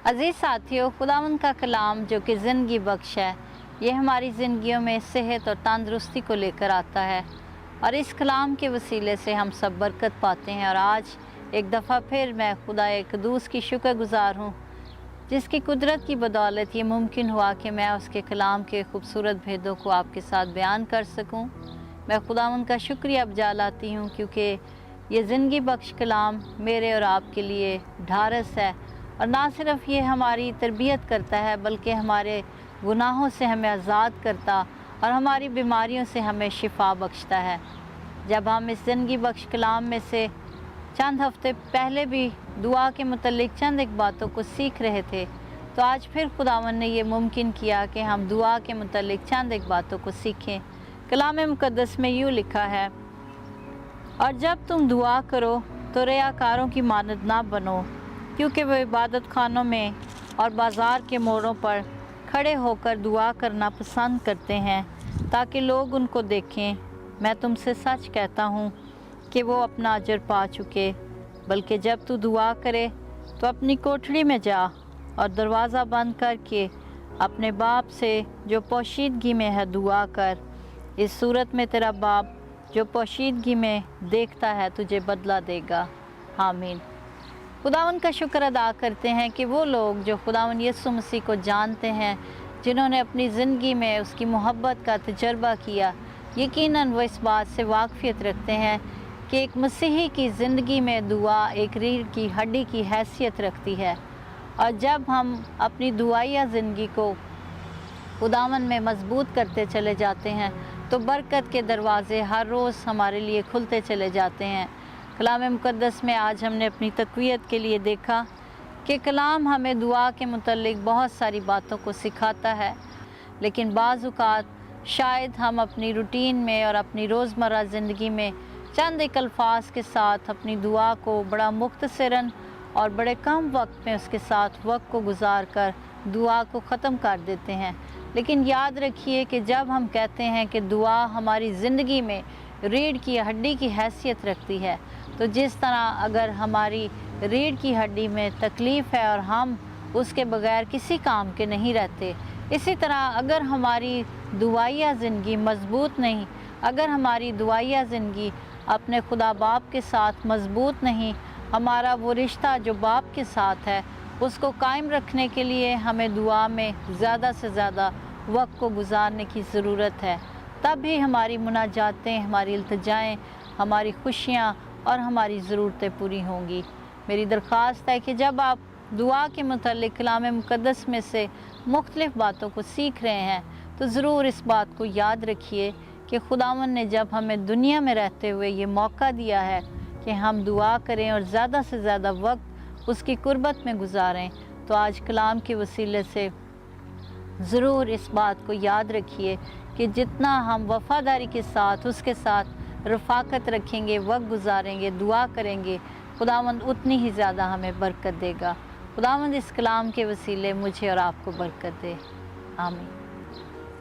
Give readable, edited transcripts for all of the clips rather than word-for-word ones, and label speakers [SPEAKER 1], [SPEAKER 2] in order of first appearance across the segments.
[SPEAKER 1] अजीज़ साथियों, खुदावंद का कलाम जो कि ज़िंदगी बख्श है, ये हमारी ज़िंदगियों में सेहत और तंदुरुस्ती को लेकर आता है और इस कलाम के वसीले से हम सब बरकत पाते हैं। और आज एक दफ़ा फिर मैं खुदा क़ुद्दूस की शुक्रगुज़ार हूँ, जिसकी कुदरत की बदौलत ये मुमकिन हुआ कि मैं उसके कलाम के खूबसूरत भेदों को आपके साथ बयान कर सकूँ। मैं खुदावंद का शुक्रिया बजा लाती हूँ, क्योंकि ये ज़िंदगी बख्श कलाम मेरे और आपके लिए ढारस है और ना सिर्फ ये हमारी तरबियत करता है, बल्कि हमारे गुनाहों से हमें आज़ाद करता और हमारी बीमारियों से हमें शिफा बख्शता है। जब हम इस ज़िंदगी बख्श कलाम में से चंद हफ्ते पहले भी दुआ के मुतल्लिक चंद एक बातों को सीख रहे थे, तो आज फिर खुदावंद ने ये मुमकिन किया कि हम दुआ के मुतल्लिक चंद एक बातों को सीखें। कलाम मुक़द्दस में यूँ लिखा है, और जब तुम दुआ करो तो रियाकारों की मानद ना बनो, क्योंकि वे इबादत खानों में और बाज़ार के मोड़ों पर खड़े होकर दुआ करना पसंद करते हैं, ताकि लोग उनको देखें। मैं तुमसे सच कहता हूँ कि वो अपना अजर पा चुके। बल्कि जब तू दुआ करे तो अपनी कोठरी में जा और दरवाज़ा बंद करके अपने बाप से जो पोशीदगी में है दुआ कर। इस सूरत में तेरा बाप जो पोशीदगी में देखता है तुझे बदला देगा। आमीन। खुदावंद का शुक्र अदा करते हैं कि वो लोग जो खुदावंद यीशु मसीह को जानते हैं, जिन्होंने अपनी ज़िंदगी में उसकी मोहब्बत का तजर्बा किया, यकीनन वो इस बात से वाक़फ़ियत रखते हैं कि एक मसीही की ज़िंदगी में दुआ एक रीढ़ की हड्डी की हैसियत रखती है। और जब हम अपनी दुआया ज़िंदगी को खुदावंद में मजबूत करते चले जाते हैं, तो बरकत के दरवाज़े हर रोज़ हमारे लिए खुलते चले जाते हैं। कलाम मुक़द्दस में आज हमने अपनी तक़वियत के लिए देखा कि कलाम हमें दुआ के मुतल्लिक बहुत सारी बातों को सिखाता है, लेकिन बाज़ औक़ात शायद हम अपनी रूटीन में और अपनी रोज़मर्रा ज़िंदगी में चंद एक अल्फाज के साथ अपनी दुआ को बड़ा मुख्तसरन और बड़े कम वक्त में उसके साथ वक्त को गुजार कर दुआ को ख़त्म कर देते हैं। लेकिन याद रखिए कि जब हम कहते हैं कि दुआ हमारी ज़िंदगी में रीढ़ की हड्डी की हैसियत रखती है, तो जिस तरह अगर हमारी रीढ़ की हड्डी में तकलीफ़ है और हम उसके बग़ैर किसी काम के नहीं रहते, इसी तरह अगर हमारी दुआया ज़िंदगी मज़बूत नहीं, अगर हमारी दुआया ज़िंदगी अपने खुदा बाप के साथ मज़बूत नहीं, हमारा वो रिश्ता जो बाप के साथ है उसको कायम रखने के लिए हमें दुआ में ज़्यादा से ज़्यादा वक्त को गुजारने की ज़रूरत है। तब भी हमारी मुनाजातें, हमारी इल्तिजाएँ, हमारी खुशियाँ और हमारी ज़रूरतें पूरी होंगी। मेरी दरख्वास्त है कि जब आप दुआ के मुतल्लिक़ कलाम मुक़द्दस में से मुख्तलिफ़ बातों को सीख रहे हैं, तो ज़रूर इस बात को याद रखिए कि खुदावंद ने जब हमें दुनिया में रहते हुए ये मौका दिया है कि हम दुआ करें और ज़्यादा से ज़्यादा वक्त उसकी कुर्बत में गुजारें, तो आज कलाम के वसीले से ज़रूर इस बात को याद रखिए कि जितना हम वफ़ादारी के साथ उसके साथ रफ़ाकत रखेंगे, वक्त गुजारेंगे, दुआ करेंगे, खुदावंद उतनी ही ज़्यादा हमें बरकत देगा। खुदावंद इस कलाम के वसीले मुझे और आपको बरकत दे। आमीन।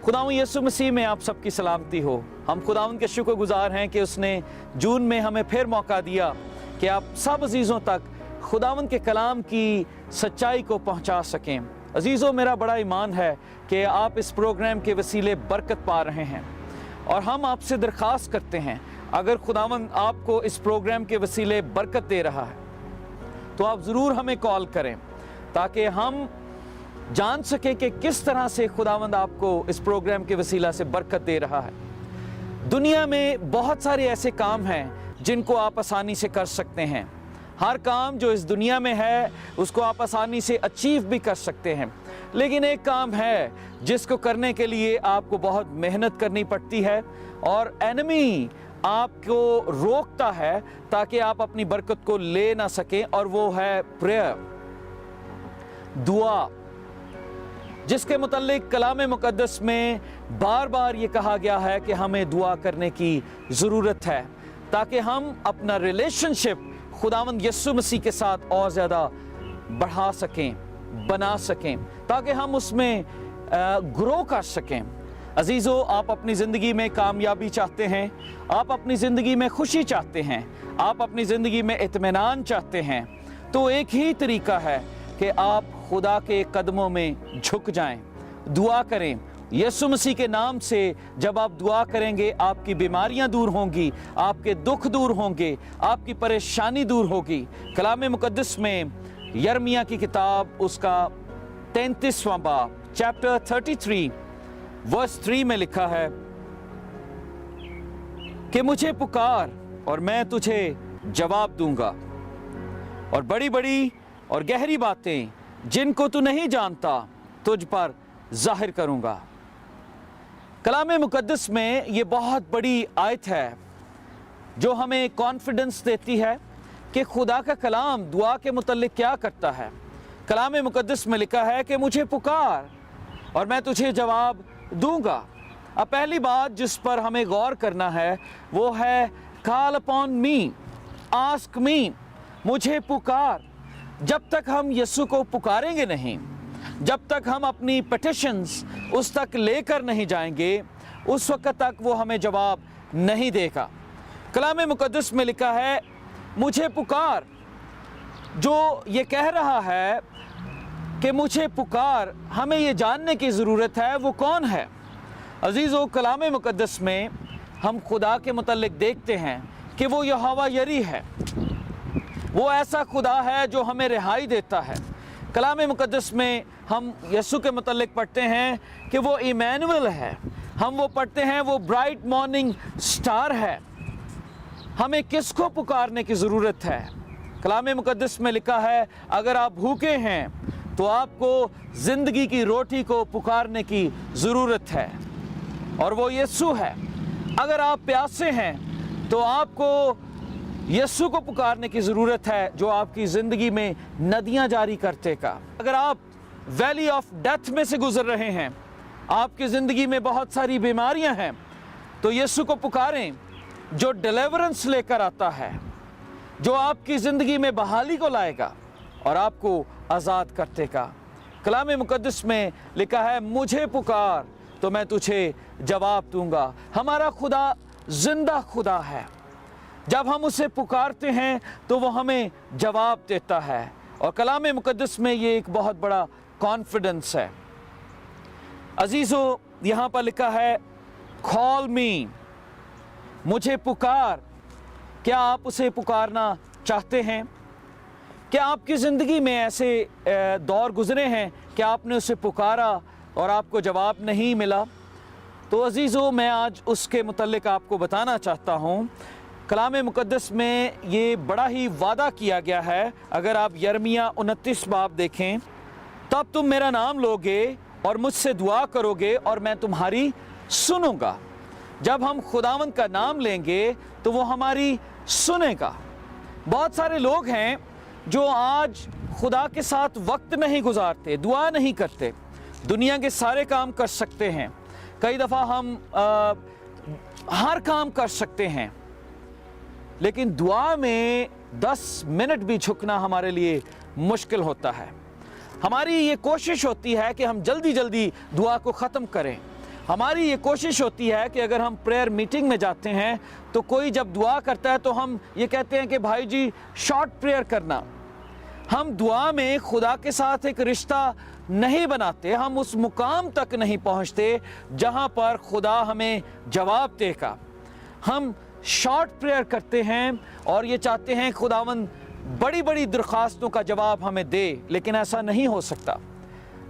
[SPEAKER 2] खुदावंद यीशु मसीह में आप सबकी सलामती हो। हम खुदावंद के शुक्रगुज़ार हैं कि उसने जून में हमें फिर मौका दिया कि आप सब अजीज़ों तक खुदावंद के कलाम की सच्चाई को पहुँचा सकें। अजीज़ों, मेरा बड़ा ईमान है कि आप इस प्रोग्राम के वसीले बरकत पा रहे हैं, और हम आपसे दरख्वास्त करते हैं, अगर खुदावंद आपको इस प्रोग्राम के वसीले बरकत दे रहा है तो आप ज़रूर हमें कॉल करें, ताकि हम जान सकें कि किस तरह से खुदावंद आपको इस प्रोग्राम के वसीला से बरकत दे रहा है। दुनिया में बहुत सारे ऐसे काम हैं जिनको आप आसानी से कर सकते हैं। हर काम जो इस दुनिया में है उसको आप आसानी से अचीव भी कर सकते हैं, लेकिन एक काम है जिसको करने के लिए आपको बहुत मेहनत करनी पड़ती है और एनिमी आपको रोकता है ताकि आप अपनी बरकत को ले ना सकें, और वो है प्रेयर, दुआ, जिसके मुतल्लिक कलाम मुक़द्दस में बार बार ये कहा गया है कि हमें दुआ करने की ज़रूरत है, ताकि हम अपना रिलेशनशिप खुदावंद यीशु मसीह के साथ और ज़्यादा बढ़ा सकें, बना सकें, ताकि हम उसमें ग्रो कर सकें। अजीज़ों, आप अपनी ज़िंदगी में कामयाबी चाहते हैं, आप अपनी ज़िंदगी में खुशी चाहते हैं, आप अपनी ज़िंदगी में इत्मीनान चाहते हैं, तो एक ही तरीका है कि आप खुदा के कदमों में झुक जाएं, दुआ करें। यीशु मसीह के नाम से जब आप दुआ करेंगे, आपकी बीमारियां दूर होंगी, आपके दुख दूर होंगे, आपकी परेशानी दूर होगी। कलाम मुकद्दस में यिर्मयाह की किताब उसका 33वां बाब चैप्टर 33 वर्स 3 में लिखा है कि मुझे पुकार और मैं तुझे जवाब दूंगा और बड़ी बड़ी और गहरी बातें जिनको तू नहीं जानता तुझ पर जाहिर करूंगा। कलाम मुकद्दस में ये बहुत बड़ी आयत है जो हमें कॉन्फिडेंस देती है कि खुदा का कलाम दुआ के मुतल्लिक क्या करता है। कलाम मुकद्दस में लिखा है कि मुझे पुकार और मैं तुझे जवाब दूंगा। अब पहली बात जिस पर हमें गौर करना है वो है कॉल अपॉन मी, आस्क मी, मुझे पुकार। जब तक हम यीशु को पुकारेंगे नहीं, जब तक हम अपनी पिटिशंस उस तक लेकर नहीं जाएंगे, उस वक्त तक वो हमें जवाब नहीं देगा। कलाम मुकद्दस में लिखा है मुझे पुकार। जो ये कह रहा है कि मुझे पुकार, हमें ये जानने की ज़रूरत है वो कौन है। अजीज़ों, कलाम मुकद्दस में हम खुदा के मुतल्लिक देखते हैं कि वो यहोवा यरी है, वो ऐसा खुदा है जो हमें रिहाई देता है। कलाम मुकद्दस में हम यीशु के मुतल्लिक पढ़ते हैं कि वो इमैनुअल है, हम वो पढ़ते हैं वो ब्राइट मॉर्निंग स्टार है। हमें किसको पुकारने की ज़रूरत है? कलाम मुकद्दस में लिखा है अगर आप भूखे हैं तो आपको ज़िंदगी की रोटी को पुकारने की ज़रूरत है और वो यीशु है। अगर आप प्यासे हैं तो आपको यीशु को पुकारने की ज़रूरत है जो आपकी ज़िंदगी में नदियां जारी करते का। अगर आप वैली ऑफ डेथ में से गुजर रहे हैं, आपकी ज़िंदगी में बहुत सारी बीमारियां हैं, तो यीशु को पुकारें जो डिलीवरेंस लेकर आता है, जो आपकी ज़िंदगी में बहाली को लाएगा और आपको आज़ाद करते का। कलाम मुकद्दस में लिखा है मुझे पुकार तो मैं तुझे जवाब दूंगा। हमारा खुदा जिंदा खुदा है, जब हम उसे पुकारते हैं तो वो हमें जवाब देता है। और कलाम मुकद्दस में ये एक बहुत बड़ा कॉन्फिडेंस है। अजीज़ों, यहाँ पर लिखा है कॉल मी, मुझे पुकार। क्या आप उसे पुकारना चाहते हैं? क्या आपकी ज़िंदगी में ऐसे दौर गुज़रे हैं कि आपने उसे पुकारा और आपको जवाब नहीं मिला? तो अजीज़ों, मैं आज उसके मुतल्लिक आपको बताना चाहता हूँ। कलाम मुकद्दस में ये बड़ा ही वादा किया गया है। अगर आप यिर्मयाह 29 बाब देखें, तब तुम मेरा नाम लोगे और मुझसे दुआ करोगे और मैं तुम्हारी सुनूंगा। जब हम खुदावंद का नाम लेंगे तो वो हमारी सुनेगा। बहुत सारे लोग हैं जो आज खुदा के साथ वक्त नहीं गुजारते, दुआ नहीं करते। दुनिया के सारे काम कर सकते हैं, कई दफ़ा हम हर काम कर सकते हैं, लेकिन दुआ में 10 मिनट भी झुकना हमारे लिए मुश्किल होता है। हमारी ये कोशिश होती है कि हम जल्दी जल्दी दुआ को ख़त्म करें। हमारी ये कोशिश होती है कि अगर हम प्रेयर मीटिंग में जाते हैं तो कोई जब दुआ करता है तो हम ये कहते हैं कि भाई जी शॉर्ट प्रेयर करना। हम दुआ में खुदा के साथ एक रिश्ता नहीं बनाते, हम उस मुकाम तक नहीं पहुंचते जहां पर खुदा हमें जवाब देगा। हम शॉर्ट प्रेयर करते हैं और ये चाहते हैं खुदावंद बड़ी बड़ी दरख्वास्तों का जवाब हमें दे, लेकिन ऐसा नहीं हो सकता।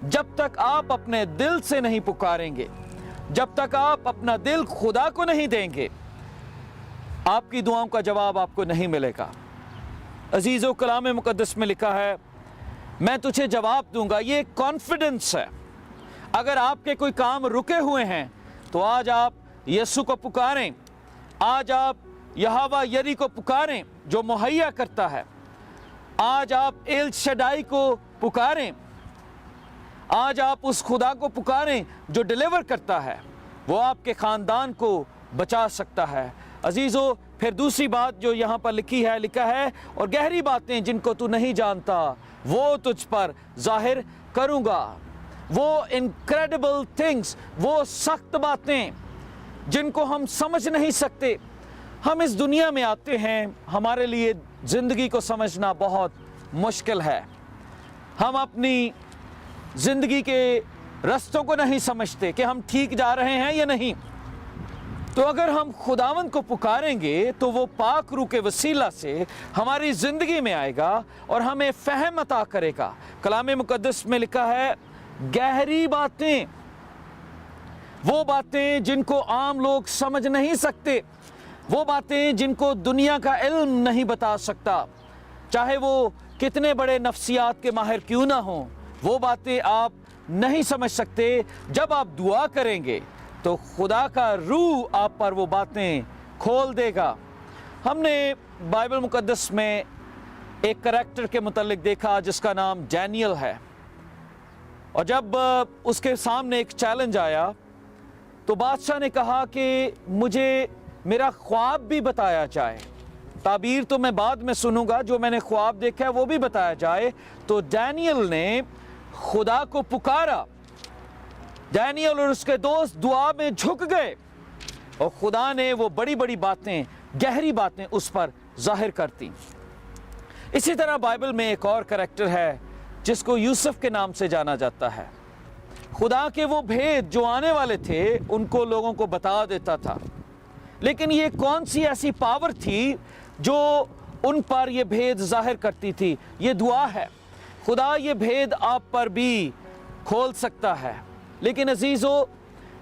[SPEAKER 2] जब तक आप अपने दिल से नहीं पुकारेंगे, जब तक आप अपना दिल खुदा को नहीं देंगे, आपकी दुआओं का जवाब आपको नहीं मिलेगा। अजीज़ों, कलाम मुकद्दस में लिखा है मैं तुझे जवाब दूंगा। ये कॉन्फिडेंस है। अगर आपके कोई काम रुके हुए हैं तो आज आप यीशु को पुकारें, आज आप यहोवा यरी को पुकारें जो मुहैया करता है, आज आप एल शदाई को पुकारें, आज आप उस खुदा को पुकारें जो डिलीवर करता है, वो आपके ख़ानदान को बचा सकता है। अजीज़ों, फिर दूसरी बात जो यहाँ पर लिखी है, लिखा है और गहरी बातें जिनको तू नहीं जानता वो तुझ पर जाहिर करूँगा। वो इनक्रेडिबल थिंग्स, वो सख्त बातें जिनको हम समझ नहीं सकते। हम इस दुनिया में आते हैं, हमारे लिए ज़िंदगी को समझना बहुत मुश्किल है। हम अपनी जिंदगी के रास्तों को नहीं समझते कि हम ठीक जा रहे हैं या नहीं। तो अगर हम खुदावंद को पुकारेंगे तो वो पाक रूह के वसीला से हमारी ज़िंदगी में आएगा और हमें फ़हम अता करेगा। कलाम मुक़द्दस में लिखा है, गहरी बातें, वो बातें जिनको आम लोग समझ नहीं सकते, वो बातें जिनको दुनिया का इल्म नहीं बता सकता, चाहे वो कितने बड़े नफ्सियात के माहिर क्यों ना हों, वो बातें आप नहीं समझ सकते। जब आप दुआ करेंगे तो खुदा का रूह आप पर वो बातें खोल देगा। हमने बाइबल मुक़द्दस में एक करैक्टर के मुतालिक देखा जिसका नाम डैनियल है, और जब उसके सामने एक चैलेंज आया तो बादशाह ने कहा कि मुझे मेरा ख्वाब भी बताया जाए, ताबीर तो मैं बाद में सुनूंगा, जो मैंने ख्वाब देखा है वो भी बताया जाए। तो डैनियल ने खुदा को पुकारा, डैनियल और उसके दोस्त दुआ में झुक गए और खुदा ने वो बड़ी बड़ी बातें, गहरी बातें उस पर जाहिर करती। इसी तरह बाइबल में एक और करैक्टर है जिसको यूसुफ के नाम से जाना जाता है। खुदा के वो भेद जो आने वाले थे उनको लोगों को बता देता था, लेकिन ये कौन सी ऐसी पावर थी जो उन पर ये भेद जाहिर करती थी? ये दुआ है। खुदा ये भेद आप पर भी खोल सकता है। लेकिन अजीज़ों,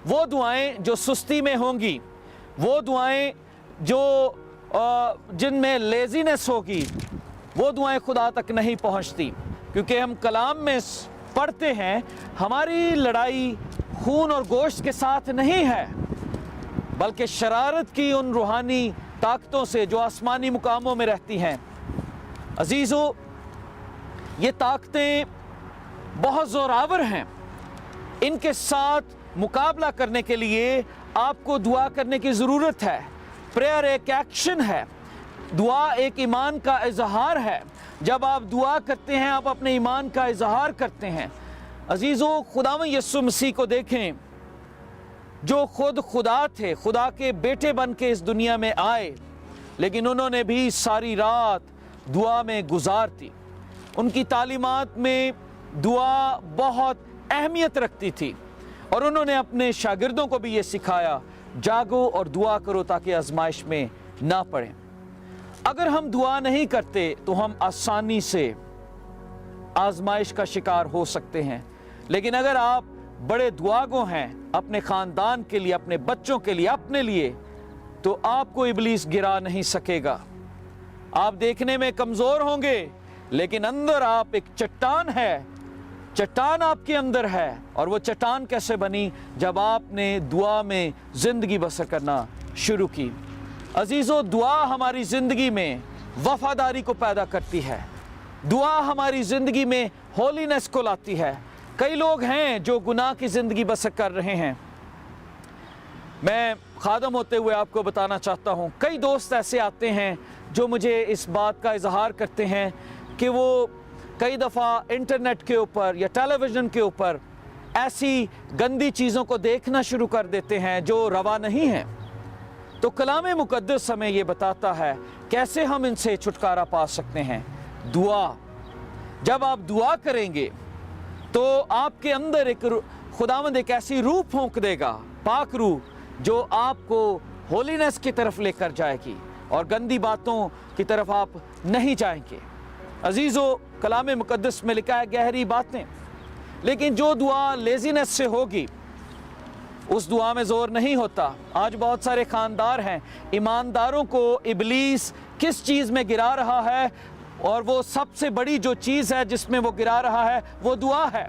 [SPEAKER 2] वो दुआएं जो सुस्ती में होंगी, वो दुआएं जो जिनमें लेज़ीनेस होगी, वो दुआएं खुदा तक नहीं पहुंचती, क्योंकि हम कलाम में पढ़ते हैं हमारी लड़ाई खून और गोश्त के साथ नहीं है, बल्कि शरारत की उन रूहानी ताकतों से जो आसमानी मुकामों में रहती हैं। अजीज़ों, ये ताकतें बहुत ज़ोरावर हैं। इनके साथ मुकाबला करने के लिए आपको दुआ करने की ज़रूरत है। प्रेयर एक एक्शन है, दुआ एक ईमान का इजहार है। जब आप दुआ करते हैं आप अपने ईमान का इजहार करते हैं। अजीज़ों, खुदावंद यीशु मसीह को देखें, जो खुद खुदा थे, खुदा के बेटे बन के इस दुनिया में आए, लेकिन उन्होंने भी सारी रात दुआ में गुजार दी। उनकी तालीमात में दुआ बहुत अहमियत रखती थी और उन्होंने अपने शागिर्दों को भी ये सिखाया, जागो और दुआ करो ताकि आजमाइश में ना पड़े। अगर हम दुआ नहीं करते तो हम आसानी से आजमाइश का शिकार हो सकते हैं, लेकिन अगर आप बड़े दुआगो हैं अपने ख़ानदान के लिए, अपने बच्चों के लिए, अपने लिए, तो आपको इब्लीस गिरा नहीं सकेगा। आप देखने में कमज़ोर होंगे, लेकिन अंदर आप एक चट्टान है, चट्टान आपके अंदर है। और वो चट्टान कैसे बनी? जब आपने दुआ में ज़िंदगी बसर करना शुरू की। अजीज़ों, दुआ हमारी ज़िंदगी में वफ़ादारी को पैदा करती है। दुआ हमारी ज़िंदगी में होलीनेस को लाती है। कई लोग हैं जो गुनाह की ज़िंदगी बसर कर रहे हैं। मैं खादम होते हुए आपको बताना चाहता हूँ, कई दोस्त ऐसे आते हैं जो मुझे इस बात का इजहार करते हैं कि वो कई दफ़ा इंटरनेट के ऊपर या टेलीविज़न के ऊपर ऐसी गंदी चीज़ों को देखना शुरू कर देते हैं जो रवा नहीं है। तो कलाम मुक़द्दस हमें ये बताता है कैसे हम इनसे छुटकारा पा सकते हैं। दुआ, जब आप दुआ करेंगे तो आपके अंदर एक खुदावंद एक ऐसी रूह फूंक देगा, पाक रूह, जो आपको होलीनेस की तरफ लेकर जाएगी और गंदी बातों की तरफ आप नहीं जाएंगे। अजीज़ों, कलाम मुक़द्दस में लिखा है गहरी बातें, लेकिन जो दुआ लेज़ीनेस से होगी उस दुआ में ज़ोर नहीं होता। आज बहुत सारे ख़ानदार हैं, ईमानदारों को इब्लीस किस चीज़ में गिरा रहा है, और वो सबसे बड़ी जो चीज़ है जिसमें वो गिरा रहा है वो दुआ है।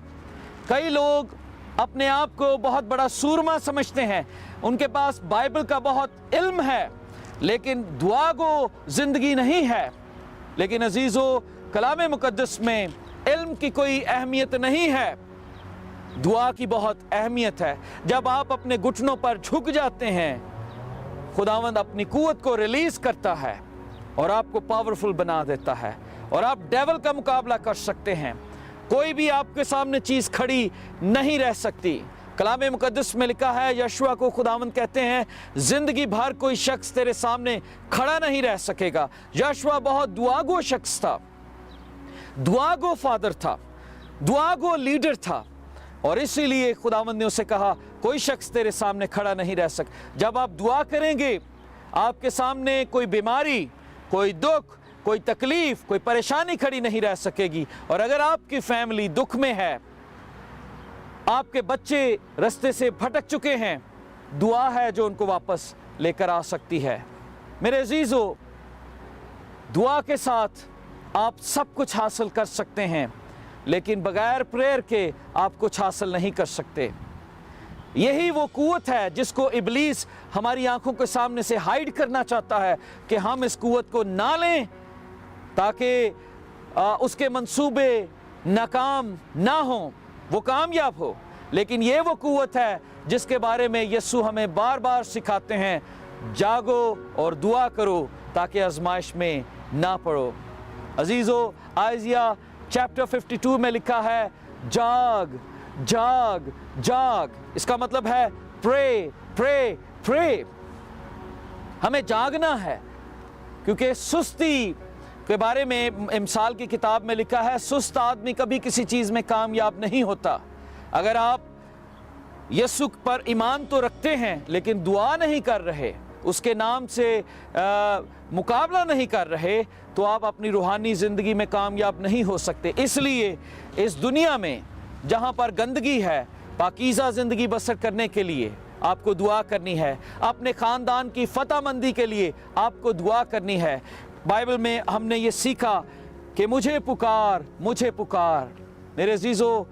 [SPEAKER 2] कई लोग अपने आप को बहुत बड़ा सूरमा समझते हैं, उनके पास बाइबल का बहुत इल्म है, लेकिन दुआ को ज़िंदगी नहीं है। लेकिन अजीज़ों, कलाम मुक़द्दस में इल्म की कोई अहमियत नहीं है, दुआ की बहुत अहमियत है। जब आप अपने घुटनों पर झुक जाते हैं, खुदावंद अपनी कुव्वत को रिलीज़ करता है और आपको पावरफुल बना देता है और आप डेविल का मुकाबला कर सकते हैं। कोई भी आपके सामने चीज़ खड़ी नहीं रह सकती। कलाम मुक़द्दस में लिखा है, यशुआ को खुदावंद कहते हैं, ज़िंदगी भर कोई शख्स तेरे सामने खड़ा नहीं रह सकेगा। यशुआ बहुत दुआगो शख्स था, दुआगो फादर था। दुआ गो लीडर था और इसीलिए खुदावंद ने उसे कहा कोई शख्स तेरे सामने खड़ा नहीं रह सकता। जब आप दुआ करेंगे आपके सामने कोई बीमारी, कोई दुख, कोई तकलीफ, कोई परेशानी खड़ी नहीं रह सकेगी। और अगर आपकी फैमिली दुख में है, आपके बच्चे रास्ते से भटक चुके हैं, दुआ है जो उनको वापस लेकर आ सकती है। मेरे अजीजों, दुआ के साथ आप सब कुछ हासिल कर सकते हैं, लेकिन बगैर प्रेयर के आप कुछ हासिल नहीं कर सकते। यही वो कुव्वत है जिसको इब्लीस हमारी आंखों के सामने से हाइड करना चाहता है कि हम इस कुव्वत को ना लें ताकि उसके मंसूबे नाकाम ना हो, वो कामयाब हो। लेकिन ये वो कुव्वत है जिसके बारे में यीशु हमें बार बार सिखाते हैं, जागो और दुआ करो ताकि आजमाइश में ना पड़ो। अजीजों, आइज़िया चैप्टर 52 में लिखा है जाग जाग जाग। इसका मतलब है प्रे प्रे प्रे। हमें जागना है, क्योंकि सुस्ती के बारे में इमसाल की किताब में लिखा है सुस्त आदमी कभी किसी चीज़ में कामयाब नहीं होता। अगर आप यीशु पर ईमान तो रखते हैं लेकिन दुआ नहीं कर रहे, उसके नाम से मुकाबला नहीं कर रहे, तो आप अपनी रूहानी ज़िंदगी में कामयाब नहीं हो सकते। इसलिए इस दुनिया में जहाँ पर गंदगी है, पाकीज़ा ज़िंदगी बसर करने के लिए आपको दुआ करनी है। अपने ख़ानदान की फतहमंदी के लिए आपको दुआ करनी है। बाइबल में हमने ये सीखा कि मुझे पुकार मुझे पुकार। मेरे अजीज़ों,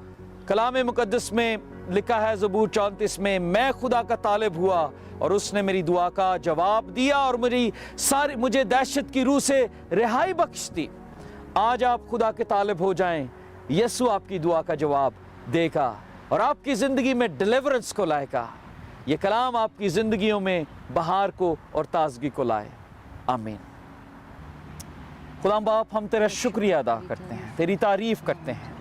[SPEAKER 2] कलाम मुक़द्दस में लिखा है ज़बूर 34 में, मैं खुदा का तालिब हुआ और उसने मेरी दुआ का जवाब दिया और मुझे दहशत की रूह से रिहाई बख्श दी। आज आप खुदा के तालिब हो जाएं, यीशु आपकी दुआ का जवाब देगा और आपकी ज़िंदगी में डिलीवरेंस को लाएगा। ये कलाम आपकी ज़िंदगियों में बहार को और ताजगी को लाए। आमीन। खुदा बाप, हम तेरा शुक्रिया अदा करते हैं, तेरी तारीफ़ करते हैं।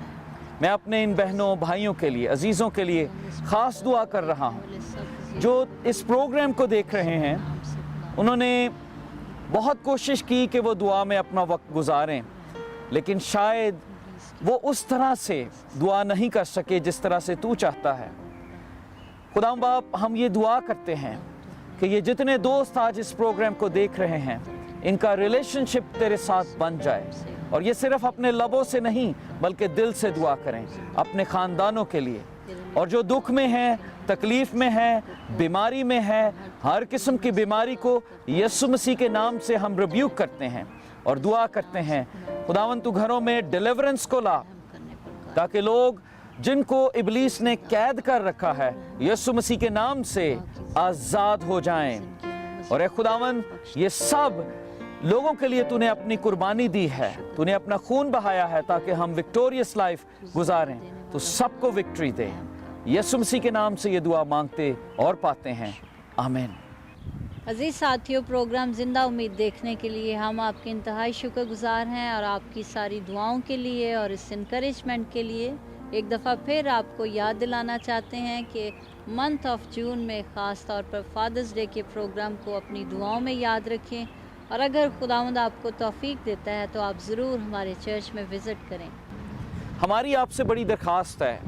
[SPEAKER 2] मैं अपने इन बहनों भाइयों के लिए, अजीज़ों के लिए ख़ास दुआ कर रहा हूँ जो इस प्रोग्राम को देख रहे हैं। उन्होंने बहुत कोशिश की कि वो दुआ में अपना वक्त गुजारें, लेकिन शायद वो उस तरह से दुआ नहीं कर सके जिस तरह से तू चाहता है। खुदा बाप, हम ये दुआ करते हैं कि ये जितने दोस्त आज इस प्रोग्राम को देख रहे हैं, इनका रिलेशनशिप तेरे साथ बन जाए। और ये सिर्फ अपने लबों से नहीं बल्कि दिल से दुआ करें अपने ख़ानदानों के लिए। और जो दुख में हैं, तकलीफ़ में हैं, बीमारी में हैं, हर किस्म की बीमारी को यीशु मसीह के नाम से हम रिब्यूक करते हैं और दुआ करते हैं, खुदावंद तू घरों में डिलीवरेंस को ला, ताकि लोग जिनको इब्लीस ने कैद कर रखा है यीशु मसीह के नाम से आज़ाद हो जाएं। और ए खुदावंद, ये सब लोगों के लिए तूने अपनी कुर्बानी दी है, तूने अपना खून बहाया है ताकि हम विक्टोरियस लाइफ गुजारें। तो सबको विक्ट्री दे। यीशु मसीह के नाम से ये दुआ मांगते और पाते हैं, आमीन।
[SPEAKER 1] अजीज़ साथियों, प्रोग्राम ज़िंदा उम्मीद देखने के लिए हम आपके इंतहाई शुक्रगुजार हैं और आपकी सारी दुआओं के लिए और इस इनकरेजमेंट के लिए एक दफ़ा फिर आपको याद दिलाना चाहते हैं कि मंथ ऑफ जून में ख़ास तौर पर फादर्स डे के प्रोग्राम को अपनी दुआओं में याद रखें। और अगर खुदावंद आपको तौफीक देता है तो आप ज़रूर हमारे चर्च में विज़िट करें।
[SPEAKER 2] हमारी आपसे बड़ी दरख्वास्त है,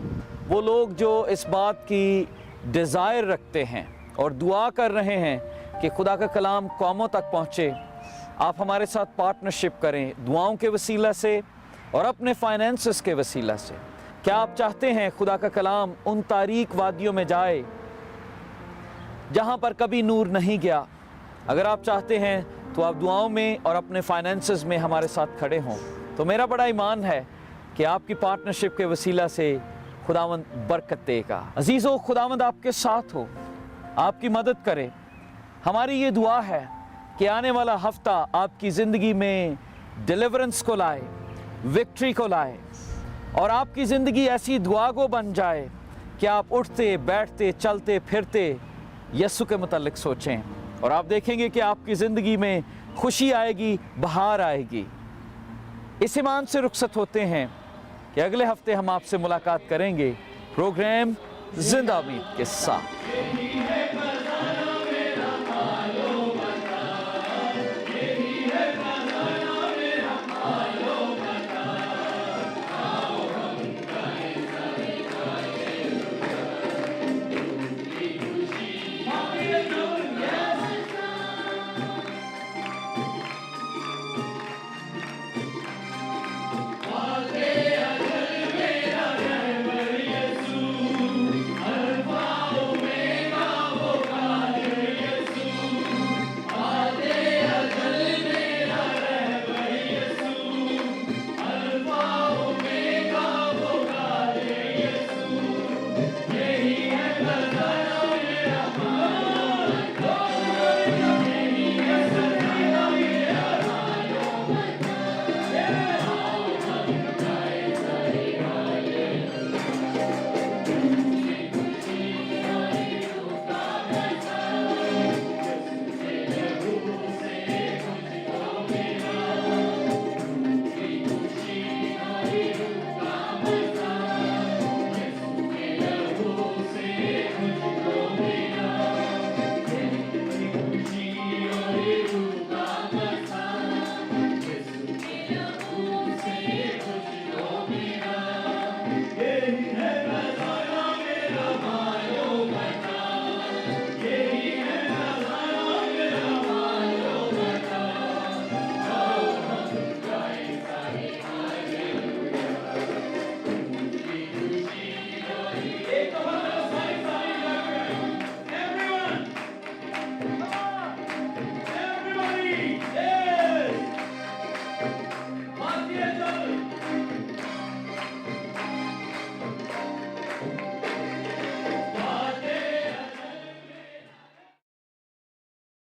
[SPEAKER 2] वो लोग जो इस बात की डिज़ायर रखते हैं और दुआ कर रहे हैं कि खुदा का कलाम कौमों तक पहुँचे, आप हमारे साथ पार्टनरशिप करें दुआओं के वसीला से और अपने फाइनेंसेस के वसीला से। क्या आप चाहते हैं खुदा का कलाम उन तारीक वादियों में जाए जहाँ पर कभी नूर नहीं गया? अगर आप चाहते हैं तो आप दुआओं में और अपने फाइनेंसेस में हमारे साथ खड़े हों। तो मेरा बड़ा ईमान है कि आपकी पार्टनरशिप के वसीला से खुदावंद बरकत देगा। अजीज़ों, खुदावंद आपके साथ हो, आपकी मदद करे। हमारी ये दुआ है कि आने वाला हफ्ता आपकी ज़िंदगी में डिलीवरेंस को लाए, विक्ट्री को लाए और आपकी ज़िंदगी ऐसी दुआ गो बन जाए कि आप उठते बैठते चलते फिरते यीशु के मुतालिक सोचें और आप देखेंगे कि आपकी ज़िंदगी में खुशी आएगी, बहार आएगी। इस ईमान से रुखसत होते हैं कि अगले हफ्ते हम आपसे मुलाकात करेंगे प्रोग्राम ज़िंदा उम्मीद के साथ।